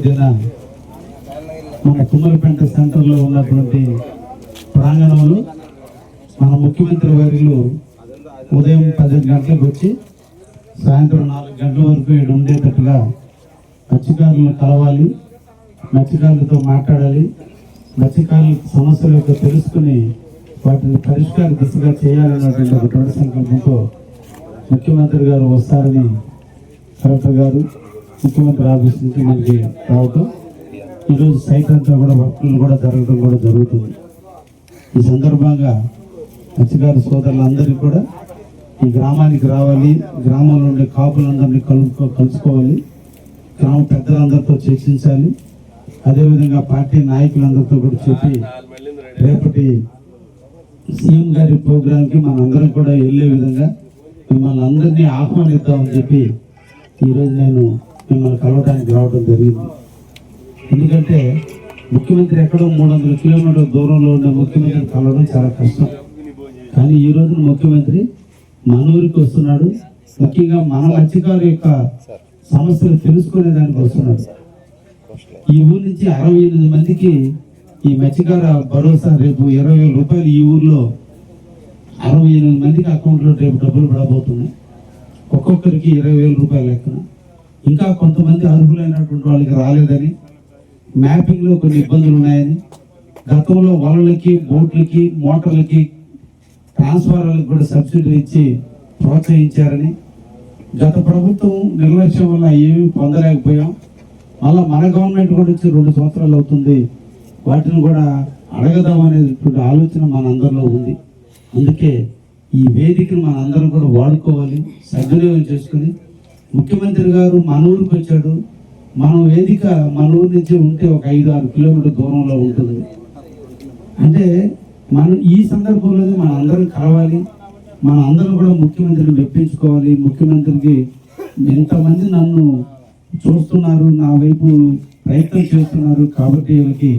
తేదీన మన తుమ్మలపేంట సెంటర్లో ఉన్నటువంటి ప్రాంగణంలో మన ముఖ్యమంత్రి వర్యులు ఉదయం 10 గంటలకు వచ్చి సాయంత్రం 4 గంటల వరకు ఇక్కడ ఉండేటట్టుగా మత్స్యకారులను కలవాలి, మత్స్యకారులతో మాట్లాడాలి, మత్స్యకారుల సమస్యల యొక్క తెలుసుకుని వాటిని పరిష్కార దిశగా చేయాలన్నటువంటి ఒక దృఢ సంకల్పంతో ముఖ్యమంత్రి గారు వస్తారని కలెక్టర్ గారు ముఖ్యమంత్రి ఆఫీస్ నుంచి మనకి రావటం, ఈరోజు సైట్ అంతా కూడా వర్కులు కూడా జరగడం కూడా జరుగుతుంది. ఈ సందర్భంగా మత్స్యకారు సోదరులందరికీ కూడా ఈ గ్రామానికి రావాలి, గ్రామంలో ఉండే కాపులందరినీ కలుసుకోవాలి, గ్రామ పెద్దలందరితో చర్చించాలి, అదేవిధంగా పార్టీ నాయకులందరితో కూడా చెప్పి రేపటి సీఎం గారి ప్రోగ్రాంకి మనందరం కూడా వెళ్ళే విధంగా మిమ్మల్ని అందరినీ ఆహ్వానిద్దామని చెప్పి ఈరోజు నేను మిమ్మల్ని కలవడానికి రావడం జరిగింది. ఎందుకంటే ముఖ్యమంత్రి ఎక్కడో 300 కిలోమీటర్ల దూరంలో ఉన్న ముఖ్యమంత్రి కలవడం చాలా కష్టం. కానీ ఈ రోజు ముఖ్యమంత్రి మన ఊరికి వస్తున్నాడు, ముఖ్యంగా మన మత్స్యకారు యొక్క సమస్యలు తెలుసుకునే దానికి వస్తున్నాడు. ఈ ఊరు నుంచి 68 మందికి ఈ మత్స్యకార భరోసా రేపు 20,000 రూపాయలు ఈ ఊర్లో 68 మందికి అకౌంట్లో రేపు డబ్బులు పడబోతున్నాయి. ఒక్కొక్కరికి 20,000 రూపాయల లెక్కన. ఇంకా కొంతమంది అర్హులైనటువంటి వాళ్ళకి రాలేదని, మ్యాపింగ్లో కొన్ని ఇబ్బందులు ఉన్నాయని, గతంలో వలలకి, బోట్లకి, మోటార్లకి, ట్రాన్స్ఫార్మర్లకు కూడా సబ్సిడీ ఇచ్చి ప్రోత్సహించారని, గత ప్రభుత్వం నిర్లక్ష్యం వల్ల ఏమీ పొందలేకపోయాం. మళ్ళీ మన గవర్నమెంట్ కూడా వచ్చి 2 సంవత్సరాలు అవుతుంది, వాటిని కూడా అడగదామనేటువంటి ఆలోచన మనందరిలో ఉంది. అందుకే ఈ వేదికను మనందరం కూడా వాడుకోవాలి, సద్వినియోగం చేసుకుని. ముఖ్యమంత్రి గారు మన ఊరికి వచ్చాడు, మన వేదిక మన ఊరి నుంచి ఉంటే ఒక 5-6 కిలోమీటర్ దూరంలో ఉంటుంది. అంటే మనం ఈ సందర్భంలో మన అందరం కలవాలి, మన అందరం కూడా ముఖ్యమంత్రిని మెప్పించుకోవాలి. ముఖ్యమంత్రికి ఎంతమంది నన్ను చూస్తున్నారు, నా వైపు ప్రయత్నం చేస్తున్నారు, కాబట్టి వీళ్ళకి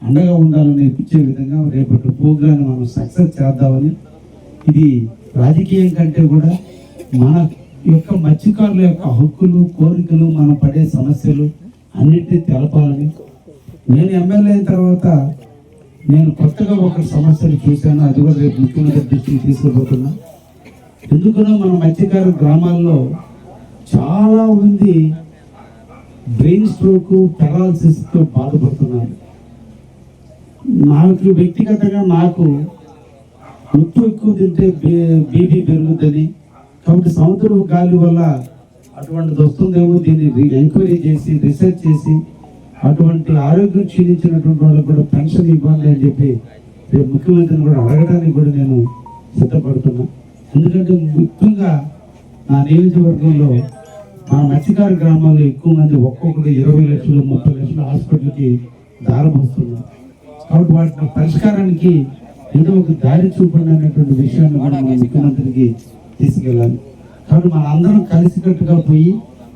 అండగా ఉండాలని ఇచ్చే విధంగా రేపటి ప్రోగ్రాన్ని మనం సక్సెస్ చేద్దామని, ఇది రాజకీయం కంటే కూడా మన యొక్క మత్స్యకారుల యొక్క హక్కులు, కోరికలు, మనం పడే సమస్యలు అన్నిటినీ తెలపాలని. నేను ఎమ్మెల్యే అయిన తర్వాత నేను కొత్తగా ఒక సమస్యలు చూశాను, అది కూడా రేపు ముఖ్యమంత్రి దృష్టికి తీసుకుపోతున్నా. ఎందుకనో మన మత్స్యకారు గ్రామాల్లో చాలా మంది బ్రెయిన్ స్ట్రోక్, పెరాలసిస్తో బాధపడుతున్నారు. నాకు వ్యక్తిగతంగా నాకు ఉప్పు ఎక్కువ తింటే బీపీ పెరుగుతుంది, కాబట్టి సముద్ర గాలి వల్ల అటువంటిది వస్తుందేమో, దీన్ని ఎంక్వైరీ చేసి రీసెర్చ్ చేసి అటువంటి ఆరోగ్యం క్షీణించినటువంటి వాళ్ళకి కూడా పెన్షన్ ఇవ్వాలి అని చెప్పి రేపు ముఖ్యమంత్రిని కూడా అడగడానికి కూడా నేను సిద్ధపడుతున్నా. ఎందుకంటే ముఖ్యంగా నా నియోజకవర్గంలో మన మత్స్యకారు గ్రామాల్లో ఎక్కువ మంది ఒక్కొక్కరు 20 లక్షలు 30 లక్షలు హాస్పిటల్కి దారం వస్తున్నారు. కాబట్టి వాటి పరిష్కారానికి ఏదో ఒక దారి చూపండి అనేటువంటి విషయాన్ని కూడా మన ముఖ్యమంత్రికి తీసుకెళ్ళాలి. కాబట్టి మన అందరం కలిసికట్టుగా పోయి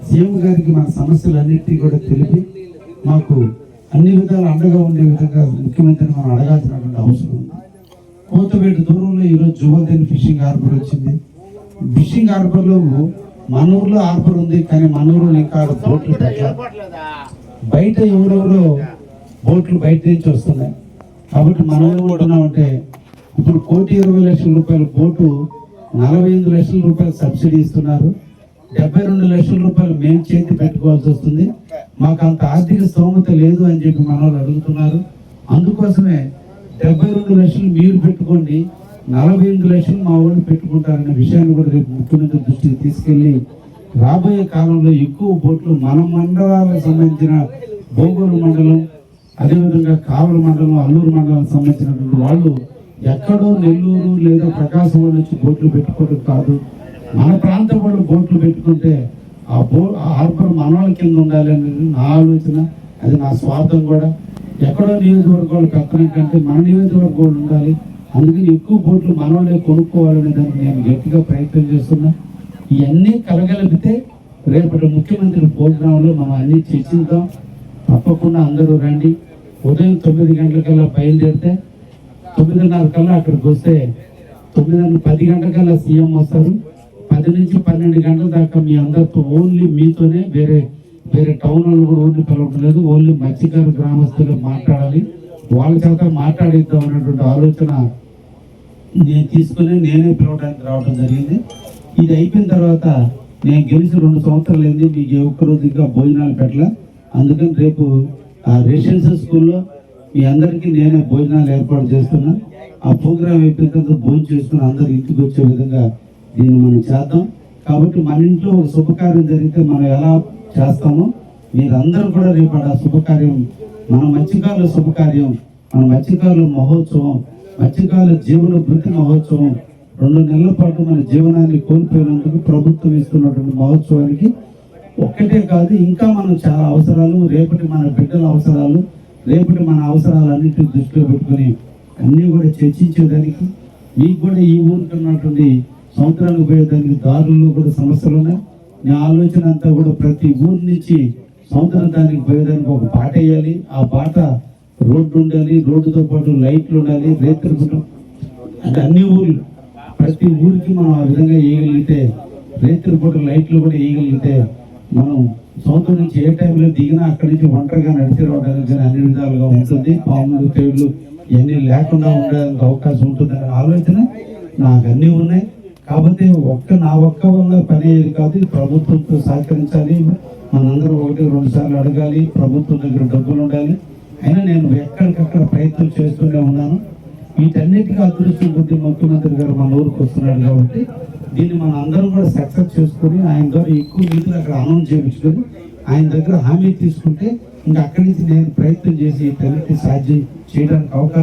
సీఎం గారికి మన సమస్యలన్నింటినీ కూడా తెలిపి మాకు అన్ని విధాలు అండగా ఉండే విధంగా ముఖ్యమంత్రిని మనం అడగాల్సినటువంటి అవసరం ఉంది. కోతవేట దూరంలో ఈరోజు జువల్దేని ఫిషింగ్ హార్బర్ వచ్చింది. ఫిషింగ్ హార్బర్లో మన ఊర్లో హార్బర్ ఉంది, కానీ మన ఊరిలో ఇంకా బోట్లు పెట్టాలి. బయట ఎవరెవరో బోట్లు బయట నుంచి వస్తున్నాయి. కాబట్టి మనం ఏమంటున్నామంటే ఇప్పుడు 1,20,00,000 రూపాయల బోటు 48 లక్షల రూపాయలు సబ్సిడీ ఇస్తున్నారు. 72 లక్షల రూపాయలు మేము చేతి పెట్టుకోవాల్సి వస్తుంది. మాకు అంత ఆర్థిక స్తోమత లేదు అని చెప్పి మన వాళ్ళు అడుగుతున్నారు. అందుకోసమే 72 లక్షలు మీరు పెట్టుకోండి, 48 లక్షలు మా వాళ్ళు పెట్టుకుంటారనే విషయాన్ని కూడా రేపు ముఖ్యమంత్రి దృష్టికి తీసుకెళ్లి రాబోయే కాలంలో ఎక్కువ బోట్లు మన మండలాలకు సంబంధించిన బోగోలు మండలం, అదేవిధంగా కావలి మండలం, అల్లూరు మండలానికి సంబంధించినటువంటి వాళ్ళు ఎక్కడో నెల్లూరు లేదా ప్రకాశం నుంచి బోట్లు పెట్టుకోవడం కాదు, మన ప్రాంతం వాళ్ళు బోట్లు పెట్టుకుంటే ఆ హార్బర్ మనవాళ్ళ కింద ఉండాలి అనేది నా ఆలోచన. అది నా స్వార్థం కూడా. ఎక్కడో నియోజకవర్గాలు పెత్తనం కంటే మన నియోజకవర్గాలు ఉండాలి, అందుకని ఎక్కువ బోట్లు మనవాళ్ళే కొనుక్కోవాలనే దానికి నేను గట్టిగా ప్రయత్నం చేస్తున్నా. ఇవన్నీ కలగలిపితే రేపటి ముఖ్యమంత్రి ప్రోగ్రాంలో మనం అన్నీ చర్చిద్దాం. తప్పకుండా అందరూ రండి. ఉదయం 9 గంటలకల్లా బయలుదేరితే 9:30 కల్లా అక్కడికి వస్తే 10 గంటలకల్లా సీఎం వస్తారు. 10 నుంచి 12 గంటల దాకా మీ అందరితో ఓన్లీ మీతోనే, వేరే వేరే టౌన్ వాళ్ళు కూడా ఊరిని పిలవడం లేదు, ఓన్లీ మత్స్యకారు గ్రామస్తులు మాట్లాడాలి, వాళ్ళ చేత మాట్లాడిద్దాం అనేటువంటి ఆలోచన నేను తీసుకుని నేనే పిలవడానికి రావడం జరిగింది. ఇది అయిపోయిన తర్వాత నేను గెలిచి 2 సంవత్సరాలు అయింది, మీకు ఏ ఒక్క రోజు ఇంకా భోజనాలు పెట్టలే. అందుకని రేపు ఆ రెసిడెన్షియల్ స్కూల్లో మీ అందరికీ నేనే భోజనాలు ఏర్పాటు చేస్తున్నా. ఆ ప్రోగ్రాం అయిపోయిన తర్వాత భోజనం చేసుకుని అందరు ఇంటికి వచ్చే విధంగా దీన్ని మనం చేద్దాం. కాబట్టి మన ఇంట్లో ఒక శుభకార్యం జరిగితే మనం ఎలా చేస్తామో మీరందరూ కూడా రేపు ఆ శుభకార్యం, మన మత్స్యకారుల శుభకార్యం, మన మత్స్యకారుల మహోత్సవం, మత్స్యకారుల జీవన వృత్తి మహోత్సవం, 2 నెలల పాటు మన జీవనాన్ని కోల్పోయినందుకు ప్రభుత్వం ఇస్తున్నటువంటి మహోత్సవానికి ఒక్కటే కాదు, ఇంకా మనం చాలా అవసరాలు, రేపటి మన బిడ్డల అవసరాలు, రేపటి మన అవసరాలన్నింటినీ దృష్టిలో పెట్టుకొని అన్నీ కూడా చర్చించేదానికి, మీకు కూడా ఈ ఊరికి ఉన్నటువంటి సముద్రానికి పోయేదానికి దారుల్లో కూడా సమస్యలు ఉన్నాయి. నా ఆలోచన అంతా కూడా ప్రతి ఊరి నుంచి సముద్రం దానికి పోయేదానికి ఒక బాట వేయాలి. ఆ బాట రోడ్డు ఉండాలి, రోడ్డుతో పాటు లైట్లు ఉండాలి, రేతులు అంటే అన్ని ఊర్లు ప్రతి ఊరికి మనం ఆ విధంగా వేయగలిగితే, రేతులు పూట లైట్లు కూడా వేయగలిగితే మనం సముద్రం నుంచి ఏ టైంలో దిగినా అక్కడి నుంచి ఒంటరిగా నడిచి రావడానికి కానీ అన్ని విధాలుగా ఉంటుంది. పాములు తేళ్లు ఇవన్నీ లేకుండా ఉండడానికి అవకాశం ఉంటుందనే ఆలోచన నాకు అన్నీ ఉన్నాయి. కాబట్టి నా ఒక్క వల్ల పని అయ్యేది కాదు, ప్రభుత్వంతో సహకరించాలి, మనందరూ 1-2 సార్లు అడగాలి, ప్రభుత్వం దగ్గర డబ్బులు ఉండాలి. అయినా నేను ఎక్కడికక్కడ ప్రయత్నం చేస్తూనే ఉన్నాను. వీటన్నిటికీ అదృష్టం కొద్ది ముఖ్యమంత్రి గారు మన ఊరికి వస్తున్నాడు కాబట్టి దీన్ని మనం అందరం కూడా సక్సెస్ చేసుకొని ఆయన ద్వారా ఎక్కువ నిధులు అక్కడ అనౌన్స్ చేయించుకొని ఆయన దగ్గర హామీ తీసుకుంటే ఇంకా అక్కడి నుంచి నేను ప్రయత్నం చేసి వీటన్నిటిని సాధ్యం చేయడానికి అవకాశం